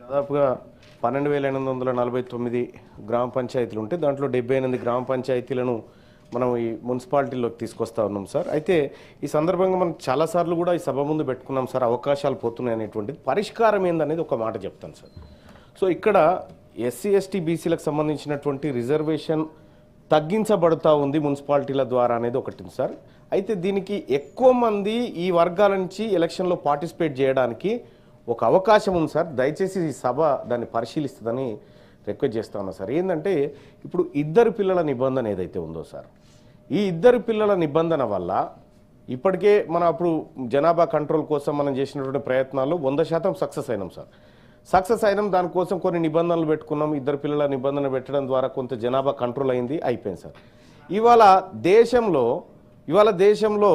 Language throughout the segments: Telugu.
దాదాపుగా 12,849 గ్రామ పంచాయతీలు ఉంటే దాంట్లో 78 గ్రామ పంచాయతీలను మనం ఈ మున్సిపాలిటీలోకి తీసుకొస్తా ఉన్నాం సార్. అయితే ఈ సందర్భంగా మనం చాలాసార్లు కూడా ఈ సభ ముందు పెట్టుకున్నాం సార్, అవకాశాలు పోతున్నాయి అనేటువంటిది. పరిష్కారం ఏందనేది ఒక మాట చెప్తాను సార్. సో ఇక్కడ ఎస్సీ ఎస్టీ బీసీలకు సంబంధించినటువంటి రిజర్వేషన్ తగ్గించబడుతూ ఉంది మున్సిపాలిటీల ద్వారా అనేది ఒకటి సార్. అయితే దీనికి ఎక్కువ మంది ఈ వర్గాల నుంచి ఎలక్షన్లో పార్టిసిపేట్ చేయడానికి ఒక అవకాశం ఉంది సార్. దయచేసి ఈ సభ దాన్ని పరిశీలిస్తుందని రిక్వెస్ట్ చేస్తా ఉన్నా సార్. ఏంటంటే ఇప్పుడు ఇద్దరు పిల్లల నిబంధన ఏదైతే ఉందో సార్, ఈ ఇద్దరు పిల్లల నిబంధన వల్ల ఇప్పటికే మనం అప్పుడు జనాభా కంట్రోల్ కోసం మనం చేసినటువంటి ప్రయత్నాలు 100% సక్సెస్ అయినాం సార్. సక్సెస్ అయినాం, దానికోసం కొన్ని నిబంధనలు పెట్టుకున్నాం. ఇద్దరు పిల్లల నిబంధన పెట్టడం ద్వారా కొంత జనాభా కంట్రోల్ అయింది, అయిపోయింది సార్. ఇవాళ దేశంలో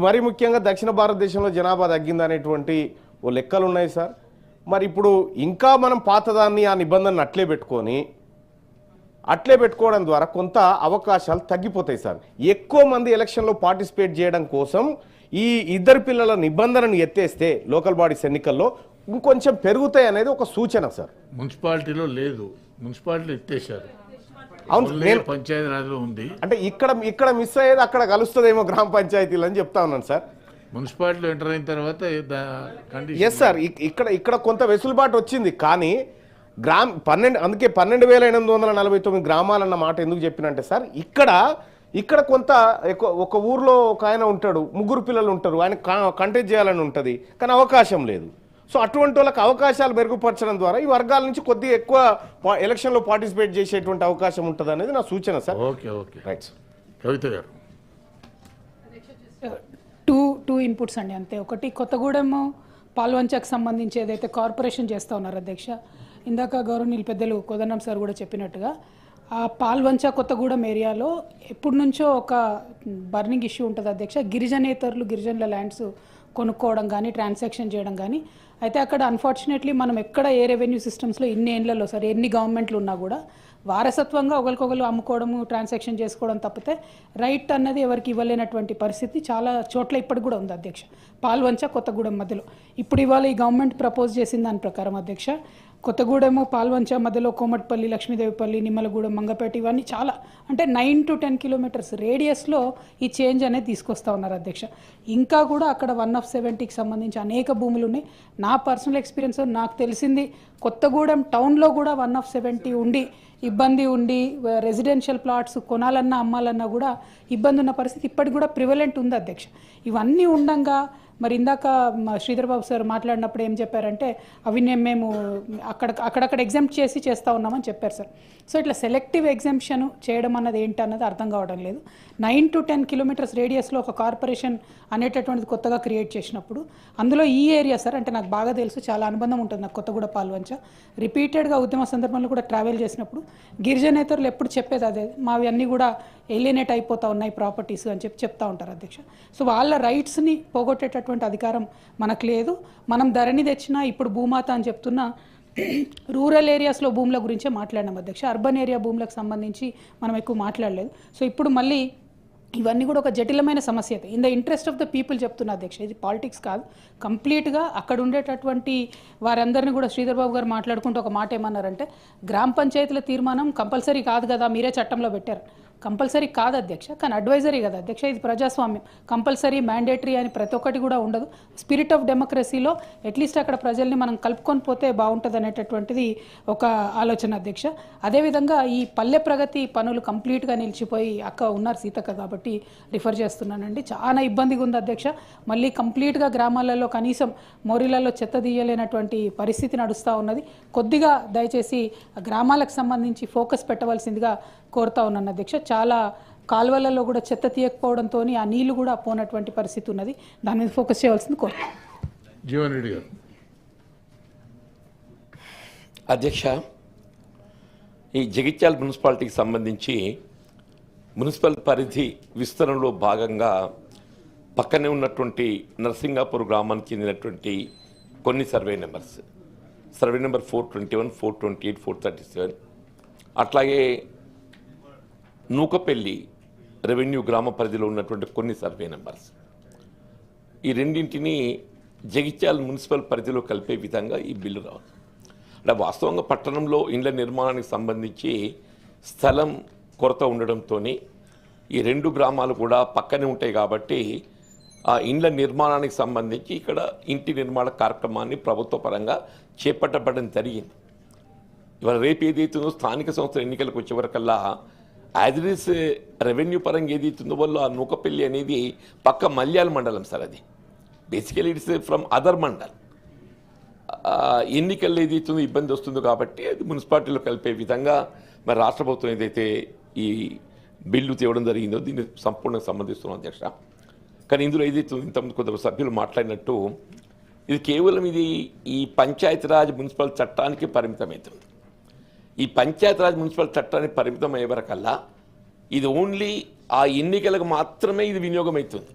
మరీ ముఖ్యంగా దక్షిణ భారతదేశంలో జనాభా తగ్గిందనేటువంటి ఓ లెక్కలు ఉన్నాయి సార్. మరి ఇప్పుడు ఇంకా మనం పాతదాన్ని ఆ నిబంధనను అట్లే పెట్టుకోవడం ద్వారా కొంత అవకాశాలు తగ్గిపోతాయి సార్. ఎక్కువ మంది ఎలక్షన్లో పార్టిసిపేట్ చేయడం కోసం ఈ ఇద్దరు పిల్లల నిబంధనను ఎత్తేస్తే లోకల్ బాడీస్ ఎన్నికల్లో ఇంకొంచెం పెరుగుతాయి అనేది ఒక సూచన సార్. మున్సిపాలిటీలో లేదు, మున్సిపాలిటీ ఎత్తేసారు. అవును, నేను పంచాయతీరాజ్లో ఉంది. అంటే ఇక్కడ మిస్ అయ్యేది అక్కడ కలుస్తుందేమో గ్రామ పంచాయతీలు అని చెప్తా ఉన్నాను సార్. మున్సిపాలిటీలో ఎంటర్ అయిన తర్వాత ఎస్ సార్, ఇక్కడ కొంత వెసులుబాటు వచ్చింది. కానీ అందుకే 12,849 గ్రామాలన్న మాట ఎందుకు చెప్పినంటే సార్, ఇక్కడ కొంత ఒక ఊర్లో ఒక ఆయన ఉంటాడు, ముగ్గురు పిల్లలు ఉంటారు, ఆయన కంటెస్ట్ చేయాలని ఉంటుంది, కానీ అవకాశం లేదు. సో అటువంటి వాళ్ళకి అవకాశాలు మెరుగుపరచడం ద్వారా ఈ వర్గాల నుంచి కొద్దిగా ఎక్కువ ఎలక్షన్లో పార్టిసిపేట్ చేసేటువంటి అవకాశం ఉంటుంది అనేది నా సూచన sir. Okay right sir. Kavitha garu, two inputs అండి అంతే. ఒకటి, కొత్తగూడెం పాల్వంచకు సంబంధించి ఏదైతే కార్పొరేషన్ చేస్తూ ఉన్నారు అధ్యక్ష, ఇందాక గౌరవనీయులు పెద్దలు కోదండం సార్ కూడా చెప్పినట్టుగా ఆ పాల్వంచ కొత్తగూడెం ఏరియాలో ఎప్పటి నుంచో ఒక బర్నింగ్ ఇష్యూ ఉంటుంది అధ్యక్ష. గిరిజనుల ల్యాండ్స్ కొనుక్కోవడం కానీ ట్రాన్సాక్షన్ చేయడం కానీ. అయితే అక్కడ అన్ఫార్చునేట్లీ మనం ఎక్కడ ఏ రెవెన్యూ సిస్టమ్స్లో ఇన్ని ఏళ్లలో సార్ ఎన్ని గవర్నమెంట్లు ఉన్నా కూడా వారసత్వంగా ఒకరికొకరు అమ్ముకోవడము ట్రాన్సాక్షన్ చేసుకోవడం తప్పితే రైట్ అన్నది ఎవరికి ఇవ్వలేనటువంటి పరిస్థితి చాలా చోట్ల ఇప్పటికి కూడా ఉంది అధ్యక్ష, పాల్వంచ కొత్తగూడెం మధ్యలో. ఇప్పుడు ఇవాళ ఈ గవర్నమెంట్ ప్రపోజ్ చేసిన దాని ప్రకారం అధ్యక్ష, కొత్తగూడెము పాల్వంచ మధ్యలో కోమటిపల్లి, లక్ష్మీదేవిపల్లి, నిమ్మలగూడెం, మంగపేట ఇవన్నీ చాలా అంటే 9 to 10 కిలోమీటర్స్ రేడియస్లో ఈ చేంజ్ అనేది తీసుకొస్తా ఉన్నారు అధ్యక్ష. ఇంకా కూడా అక్కడ 1/70కి సంబంధించి అనేక భూములు ఉన్నాయి. నా పర్సనల్ ఎక్స్పీరియన్స్ నాకు తెలిసింది కొత్తగూడెం టౌన్లో కూడా 1/70 ఉండి ఇబ్బంది ఉండి రెసిడెన్షియల్ ప్లాట్స్ కొనాలన్నా అమ్మాలన్నా కూడా ఇబ్బంది ఉన్న పరిస్థితి ఇప్పటికి కూడా ప్రివలెంట్ ఉంది అధ్యక్ష. ఇవన్నీ ఉండంగా మరి ఇందాక శ్రీధర్ బాబు సార్ మాట్లాడినప్పుడు ఏం చెప్పారంటే అవి మేము అక్కడక్కడ ఎగ్జామ్ట్ చేస్తూ ఉన్నామని చెప్పారు సార్. సో ఇట్లా సెలెక్టివ్ ఎగ్జామ్షన్ చేయడం అన్నది ఏంటన్నది అర్థం కావడం లేదు. 9 to 10 కిలోమీటర్స్ రేడియస్లో ఒక కార్పొరేషన్ అనేటటువంటిది కొత్తగా క్రియేట్ చేసినప్పుడు అందులో ఈ ఏరియా సార్ అంటే నాకు బాగా తెలుసు, చాలా అనుబంధం ఉంటుంది నాకు కొత్తగూడ పాల్వంచ. రిపీటెడ్గా ఉద్యమ సందర్భంలో కూడా ట్రావెల్ చేసినప్పుడు గిరిజనేతరులు ఎప్పుడు చెప్పేది అదే, మావి అన్నీ కూడా ఎలినేట్ అయిపోతూ ఉన్నాయి ప్రాపర్టీస్ అని చెప్తా ఉంటారు అధ్యక్ష. సో వాళ్ళ రైట్స్ని పోగొట్టేటటువంటి అధికారం మనకు లేదు. మనం ధరణి తెచ్చినా ఇప్పుడు భూమాత అని చెప్తున్నా రూరల్ ఏరియాస్లో భూముల గురించే మాట్లాడినాం అధ్యక్ష. అర్బన్ ఏరియా భూములకు సంబంధించి మనం ఎక్కువ మాట్లాడలేదు. సో ఇప్పుడు మళ్ళీ ఇవన్నీ కూడా ఒక జటిలమైన సమస్య. In the interest of the people చెప్తున్నా అధ్యక్ష, ఇది పాలిటిక్స్ కాదు. కంప్లీట్గా అక్కడ ఉండేటటువంటి వారందరినీ కూడా శ్రీధర్ బాబు గారు మాట్లాడుకుంటూ ఒక మాట ఏమన్నారంటే, గ్రామ పంచాయతీల తీర్మానం కంపల్సరీ కాదు కదా, మీరే చట్టంలో పెట్టారు. కంపల్సరీ కాదు అధ్యక్ష, కానీ అడ్వైజరీ కదా అధ్యక్ష. ఇది ప్రజాస్వామ్యం, కంపల్సరీ మ్యాండేటరీ అని ప్రతి ఒక్కటి కూడా ఉండదు. స్పిరిట్ ఆఫ్ డెమోక్రసీలో అట్లీస్ట్ అక్కడ ప్రజల్ని మనం కలుపుకొని పోతే బాగుంటుంది అనేటటువంటిది ఒక ఆలోచన అధ్యక్ష. అదేవిధంగా ఈ పల్లె ప్రగతి పనులు కంప్లీట్గా నిలిచిపోయి అక్క ఉన్నారు సీతక్క కాబట్టి రిఫర్ చేస్తున్నానండి. చాలా ఇబ్బందిగా ఉంది అధ్యక్ష. మళ్ళీ కంప్లీట్గా గ్రామాలలో కనీసం మోరీలలో చెత్త తీయలేనటువంటి పరిస్థితి నడుస్తూ ఉన్నది. కొద్దిగా దయచేసి గ్రామాలకు సంబంధించి ఫోకస్ పెట్టవలసిందిగా కోరుతా ఉన్నాను అధ్యక్ష. చాలా కాలువలలో కూడా చెత్త తీయకపోవడంతో ఆ నీళ్లు కూడా పోనటువంటి పరిస్థితి ఉన్నది. దాని మీద ఫోకస్ చేయవలసింది కోరుతాను. జీవన్ రెడ్డి గారు. అధ్యక్ష, ఈ జగిత్యాల మున్సిపాలిటీకి సంబంధించి మున్సిపల్ పరిధి విస్తరణలో భాగంగా పక్కనే ఉన్నటువంటి నర్సింగాపూర్ గ్రామానికి చెందినటువంటి కొన్ని సర్వే నెంబర్ 421, 428, 437, అట్లాగే నూకపల్లి రెవెన్యూ గ్రామ పరిధిలో ఉన్నటువంటి కొన్ని సర్వే నెంబర్స్, ఈ రెండింటిని జగిత్యాల మున్సిపల్ పరిధిలో కలిపే విధంగా ఈ బిల్లు రావాలి. అంటే వాస్తవంగా పట్టణంలో ఇండ్ల నిర్మాణానికి సంబంధించి స్థలం కొరత ఉండడంతో ఈ 2 గ్రామాలు కూడా పక్కనే ఉంటాయి కాబట్టి ఆ ఇండ్ల నిర్మాణానికి సంబంధించి ఇక్కడ ఇంటి నిర్మాణ కార్యక్రమాన్ని ప్రభుత్వ పరంగా చేపట్టబడడం జరిగింది. ఇవాళ రేపు ఏదైతుందో స్థానిక సంస్థల ఎన్నికలకు వచ్చే వరకల్లా యాజ్ ఇట్ ఈస్ రెవెన్యూ పరంగా ఏదైతుందో వాళ్ళు ఆ నూకపల్లి అనేది పక్క మల్యాల మండలం సార్. అది basically it's from other mandal. ఎన్నికల్లో ఏదైతుందో ఇబ్బంది వస్తుందో కాబట్టి అది మున్సిపాలిటీలో కలిపే విధంగా మరి రాష్ట్ర ప్రభుత్వం ఏదైతే ఈ బిల్లు తేవడం జరిగిందో దీన్ని సంపూర్ణంగా సంబంధిస్తున్నాం అధ్యక్ష. కానీ ఇందులో ఏదైతే ఇంతకుముందు కొందరు సభ్యులు మాట్లాడినట్టు ఇది కేవలం ఈ పంచాయతీరాజ్ మున్సిపల్ చట్టానికి పరిమితమవుతుంది. ఈ పంచాయతీరాజ్ మున్సిపల్ చట్టానికి పరిమితం అయ్యే వరకల్లా ఇది ఓన్లీ ఆ ఎన్నికలకు మాత్రమే ఇది వినియోగం అవుతుంది.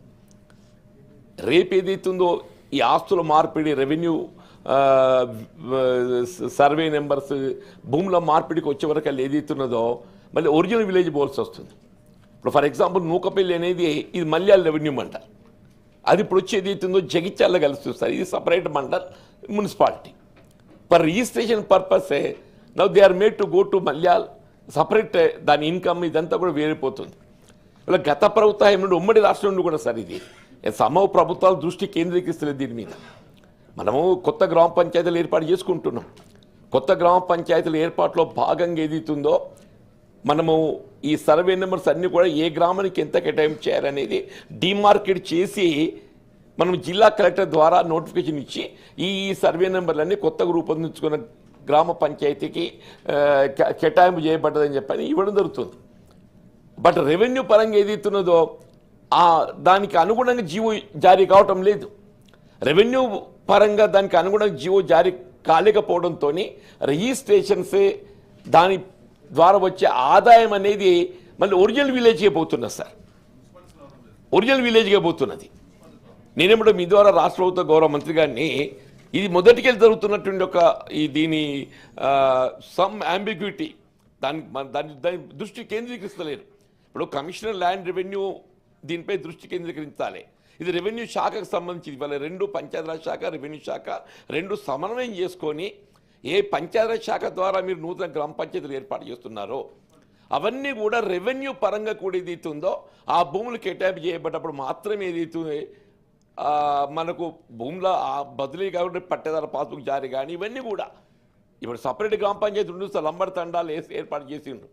రేపు ఏదైతుందో ఈ ఆస్తుల మార్పిడి, రెవెన్యూ సర్వే నెంబర్స్, భూముల మార్పిడికి వచ్చే వరకు ఏదైతున్నదో మళ్ళీ ఒరిజినల్ విలేజ్ పోల్సి వస్తుంది. ఇప్పుడు ఫర్ ఎగ్జాంపుల్ నూకపల్లి అనేది ఇది మల్యాల రెవెన్యూ మండల్, అది ఇప్పుడు వచ్చి ఏదైతుందో జగిత్యాల కలుస్తుంది సార్. ఇది separate mandal municipality. For registration పర్పసే now they are made to go to Malyal separate. దాని ఇన్కమ్ ఇదంతా కూడా వేరిపోతుంది. ఇలా గత ప్రభుత్వం నుండి ఉమ్మడి రాష్ట్రం నుండి కూడా సార్ ఇది సమూహ ప్రభుత్వాలు దృష్టి కేంద్రీకరిస్తలేదు దీని మీద. మనము కొత్త గ్రామ పంచాయతీలు ఏర్పాటు చేసుకుంటున్నాం. కొత్త గ్రామ పంచాయతీల ఏర్పాటులో భాగంగా ఏదైతుందో మనము ఈ సర్వే నెంబర్స్ అన్నీ కూడా ఏ గ్రామానికి ఎంత కేటాయింపు చేయాలనేది డిమార్కెట్ చేసి మనం జిల్లా కలెక్టర్ ద్వారా నోటిఫికేషన్ ఇచ్చి ఈ సర్వే నెంబర్లన్నీ కొత్తగా రూపొందించుకున్న గ్రామ పంచాయతీకి కేటాయింపు చేయబడ్డదని చెప్పని ఇవ్వడం జరుగుతుంది. బట్ రెవెన్యూ పరంగా ఏదైతున్నదో దానికి అనుగుణంగా జీవో జారీ కావటం లేదు. రెవెన్యూ పరంగా దానికి అనుగుణంగా జీవో జారీ కాలేకపోవడంతో రిజిస్ట్రేషన్సే దాని ద్వారా వచ్చే ఆదాయం అనేది మళ్ళీ ఒరిజినల్ విలేజ్కే పోతున్నది సార్. ఒరిజినల్ విలేజ్కే పోతున్నది. నేనేమిటో మీ ద్వారా రాష్ట్ర ప్రభుత్వ గౌరవ మంత్రి గారిని ఇది మొదటికెళ్ళి జరుగుతున్నటువంటి ఒక దీని సమ్ అంబిగ్యూటీ దాని దృష్టి కేంద్రీకరిస్తలేరు. ఇప్పుడు కమిషనర్ ల్యాండ్ రెవెన్యూ దీనిపై దృష్టి కేంద్రీకరించాలి. ఇది రెవెన్యూ శాఖకు సంబంధించి ఇవాళ 2 పంచాయతీరాజ్ శాఖ, రెవెన్యూ శాఖ 2 సమన్వయం చేసుకొని ఏ పంచాయతీరాజ్ శాఖ ద్వారా మీరు నూతన గ్రామ పంచాయతీలు ఏర్పాటు చేస్తున్నారో అవన్నీ కూడా రెవెన్యూ పరంగా కూడా ఏదైతుందో ఆ భూములు కేటాయింపు చేయబడ్డప్పుడు మాత్రమే ఏదైతుంది మనకు భూముల బదిలీ కాబట్టి పట్టేదార పాస్బుక్ జారీ కానీ ఇవన్నీ కూడా ఇప్పుడు సపరేట్ గ్రామ పంచాయతీ ఉండు సార్. లంబడి తండాలు వేసి ఏర్పాటు చేసిండ్రు.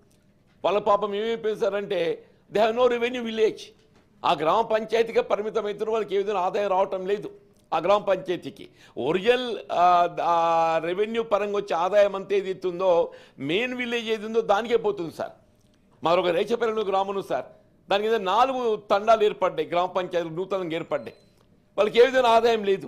వాళ్ళ పాపం ఏమైపోయింది they have no revenue village. ఆ గ్రామ పంచాయతీగా పరిమితం అవుతున్న వాళ్ళకి ఏ విధంగా ఆదాయం రావటం లేదు. ఆ గ్రామ పంచాయతీకి ఒరిజినల్ రెవెన్యూ పరంగా వచ్చే ఆదాయం అంతా ఏది ఇస్తుందో మెయిన్ విలేజ్ ఏది ఉందో దానికే పోతుంది సార్. మరొక రేచపల్లి గ్రామం సార్, దాని మీద 4 తండాలు ఏర్పడ్డాయి, గ్రామ పంచాయతీలు నూతనంగా ఏర్పడ్డాయి. వాళ్ళకి ఏ విధంగా ఆదాయం లేదు.